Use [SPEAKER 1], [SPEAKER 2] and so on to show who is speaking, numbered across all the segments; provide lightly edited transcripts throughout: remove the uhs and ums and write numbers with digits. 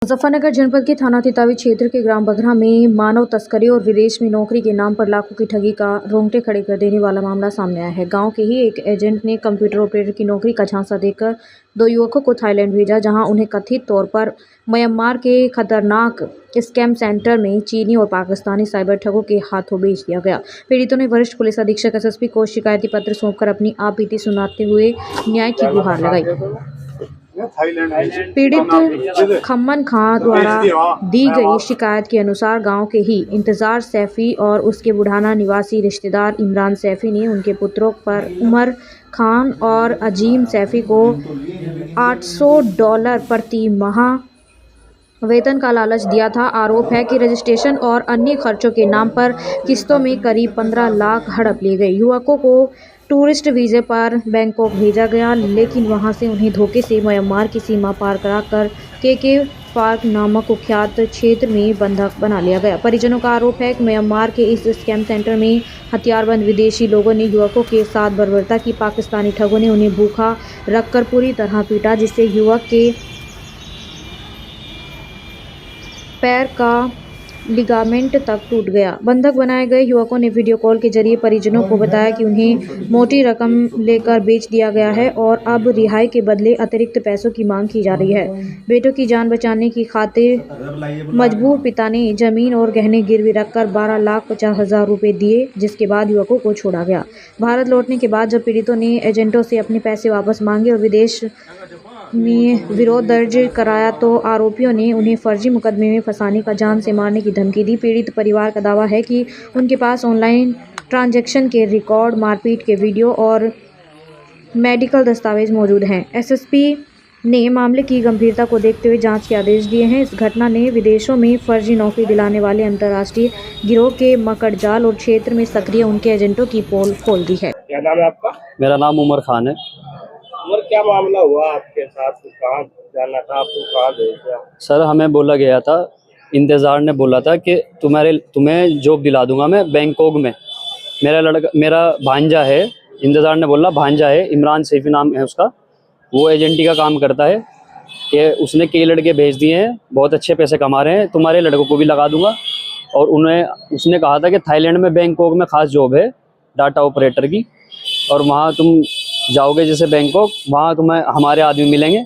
[SPEAKER 1] मुजफ्फरनगर जनपद के थाना तितावी क्षेत्र के ग्राम बघरा में मानव तस्करी और विदेश में नौकरी के नाम पर लाखों की ठगी का रोंगटे खड़े कर देने वाला मामला सामने आया है। गांव के ही एक एजेंट ने कंप्यूटर ऑपरेटर की नौकरी का झांसा देकर दो युवकों को थाईलैंड भेजा, जहां उन्हें कथित तौर पर म्यांमार के खतरनाक स्कैम सेंटर में चीनी और पाकिस्तानी साइबर ठगों के हाथों बेच दिया गया। पीड़ितों ने वरिष्ठ पुलिस अधीक्षक एसएसपी को शिकायती पत्र सौंपकर अपनी आपबीती सुनाते हुए न्याय की गुहार लगाई। पीड़ित खम्मन खां द्वारा दी गई शिकायत के अनुसार गांव के ही इंतजार सैफी और उसके बुढ़ाना निवासी रिश्तेदार इमरान सैफी ने उनके पुत्रों पर उमर खान और अजीम सैफी को $800 प्रति माह वेतन का लालच दिया था। आरोप है कि रजिस्ट्रेशन और अन्य खर्चों के नाम पर किस्तों में करीब 15 लाख हड़प लिए गए। युवकों को टूरिस्ट वीज़े पर बैंकॉक भेजा गया, लेकिन वहां से उन्हें धोखे से म्यांमार की सीमा पार कराकर के पार्क नामक कुख्यात क्षेत्र में बंधक बना लिया गया। परिजनों का आरोप है कि म्यांमार के इस स्कैम सेंटर में हथियारबंद विदेशी लोगों ने युवकों के साथ बर्बरता की। पाकिस्तानी ठगों ने उन्हें भूखा रखकर पूरी तरह पीटा, जिससे युवक के पैर का लिगामेंट तक टूट गया। बंधक बनाए गए युवकों ने वीडियो कॉल के जरिए परिजनों को बताया कि उन्हें मोटी रकम लेकर बेच दिया गया है और अब रिहाई के बदले अतिरिक्त पैसों की मांग की जा रही है। बेटों की जान बचाने की खातिर मजबूर पिता ने जमीन और गहने गिरवी रखकर 12,50,000 रुपये दिए, जिसके बाद युवकों को छोड़ा गया। भारत लौटने के बाद जब पीड़ितों ने एजेंटों से अपने पैसे वापस मांगे और विदेश में विरोध दर्ज कराया तो आरोपियों ने उन्हें फर्जी मुकदमे में फंसाने का जान से मारने की धमकी दी। पीड़ित परिवार का दावा है कि उनके पास ऑनलाइन ट्रांजैक्शन के रिकॉर्ड, मारपीट के वीडियो और मेडिकल दस्तावेज मौजूद हैं। एसएसपी ने मामले की गंभीरता को देखते हुए जांच के आदेश दिए हैं। इस घटना ने विदेशों में फर्जी नौकरी दिलाने वाले अंतर्राष्ट्रीय गिरोह के मकड़ जाल और क्षेत्र में सक्रिय उनके एजेंटों की पोल खोल दी है।
[SPEAKER 2] क्या नाम है आपका?
[SPEAKER 3] मेरा नाम उमर खान है।
[SPEAKER 2] उमर, क्या मामला हुआ आपके साथ? कहाँ जाना था आपको, कहाँ भेजा?
[SPEAKER 3] सर, हमें बोला गया था, इंतज़ार ने बोला था कि तुम्हें जॉब दिला दूंगा मैं बैंकॉक में। मेरा भांजा है, इंतज़ार ने बोला भांजा है, इमरान सैफी नाम है उसका, वो एजेंटी का काम करता है कि उसने कई लड़के भेज दिए हैं, बहुत अच्छे पैसे कमा रहे हैं, तुम्हारे लड़कों को भी लगा दूंगा। और उसने कहा था कि थाईलैंड में बैंकॉक में ख़ास जॉब है डाटा ऑपरेटर की, और वहाँ तुम जाओगे जैसे बैंकॉक, वहाँ तुम्हें हमारे आदमी मिलेंगे,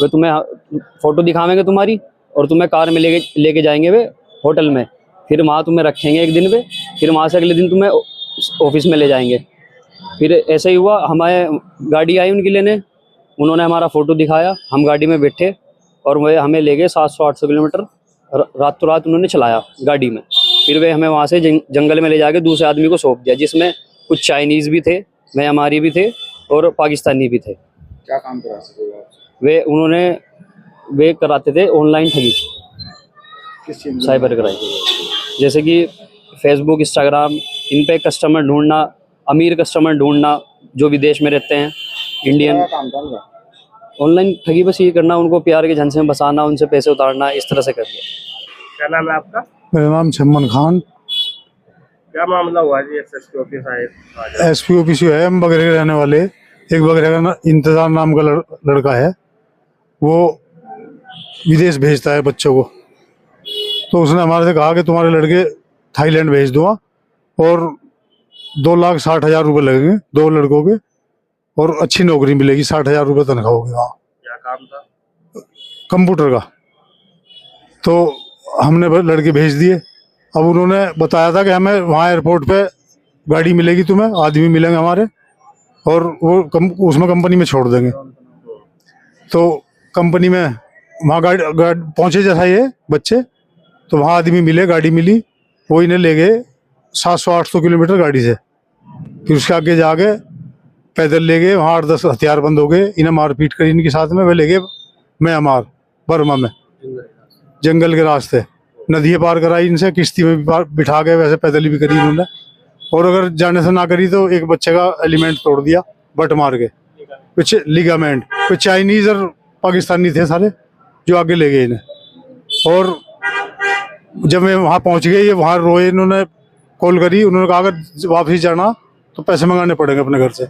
[SPEAKER 3] वे तुम्हें फ़ोटो दिखावेंगे तुम्हारी, और तुम्हें कार में लेके जाएंगे वे होटल में, फिर वहाँ तुम्हें रखेंगे एक दिन पे, फिर वहाँ से अगले दिन तुम्हें ऑफिस में ले जाएंगे। फिर ऐसे ही हुआ, हमारे गाड़ी आई उनकी लेने, उन्होंने हमारा फ़ोटो दिखाया, हम गाड़ी में बैठे और वे हमें ले गए 700-800 किलोमीटर रातों रात उन्होंने चलाया गाड़ी में। फिर वे हमें वहाँ से जंगल में ले जाके दूसरे आदमी को सौंप दिया, जिसमें कुछ चाइनीज़ भी थे, म्यांमारी भी थे और पाकिस्तानी भी थे।
[SPEAKER 2] क्या काम कराते
[SPEAKER 3] वे कराते थे ऑनलाइन ठगी,
[SPEAKER 2] किस चीज़?
[SPEAKER 3] साइबर क्राइम, जैसे कि फेसबुक, इंस्टाग्राम, इन पे कस्टमर ढूंढना, अमीर कस्टमर ढूंढना जो विदेश में रहते हैं, इंडियन।
[SPEAKER 2] काम था
[SPEAKER 3] ऑनलाइन ठगी बस ये करना, उनको प्यार के झांसे में बसाना, उनसे पैसे उतारना, इस तरह से करना।
[SPEAKER 2] क्या नाम है आपका?
[SPEAKER 4] मेरा नाम छम्मन खान।
[SPEAKER 2] क्या मामला हुआ जी? एसएसपी ऑफिस आए?
[SPEAKER 4] एसपी ऑफिस है, हम बगरे के रहने वाले। एक बगरे का इंतजार नाम का लड़का है, वो विदेश भेजता है बच्चों को। तो उसने हमारे से कहा कि तुम्हारे लड़के थाईलैंड भेज दूंगा और 2,60,000 रुपये लगेंगे 2 लड़कों के, और अच्छी नौकरी मिलेगी, 60,000 रुपये तनख्वाह होगी वहाँ।
[SPEAKER 2] क्या काम था?
[SPEAKER 4] कंप्यूटर का। तो हमने लड़के भेज दिए। अब उन्होंने बताया था कि हमें वहाँ एयरपोर्ट पे गाड़ी मिलेगी, तुम्हें आदमी मिलेंगे हमारे, और वो उसमें कंपनी में छोड़ देंगे। तो कंपनी में वहाँ गाड़ी पहुँचे जैसा ये बच्चे, तो वहाँ आदमी मिले, गाड़ी मिली, वो इन्हें ले गए 700-800 किलोमीटर गाड़ी से। फिर उसके आगे जाके पैदल ले गए, वहाँ 8-10 हथियारबंद हो गए, इन्हें मारपीट करी इनके साथ में। वे ले गए म्यांमार, बर्मा में, जंगल के रास्ते, नदी पार कराई इनसे, किश्ती में भी बिठा गए, वैसे पैदल भी करी इन्होंने। और अगर जाने से ना करी तो एक बच्चे का एलिमेंट तोड़ दिया बट मार के, पीछे लिगामेंट। कुछ चाइनीज़ और पाकिस्तानी थे सारे जो आगे ले गए इन्हें। और जब मैं वहाँ पहुँच गए, ये वहाँ रोए, इन्होंने कॉल करी, उन्होंने कहा अगर वापसी जाना तो पैसे मंगाने पड़ेंगे अपने घर से।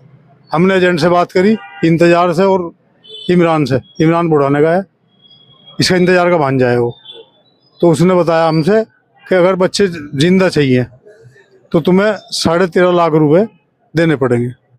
[SPEAKER 4] हमने एजेंट से बात करी, इंतजार से और इमरान से, इमरान बुढ़ाने का है, इसका इंतजार का भांजा है वो। तो उसने बताया हमसे कि अगर बच्चे जिंदा चाहिए तो तुम्हें 13.5 लाख रुपए देने पड़ेंगे।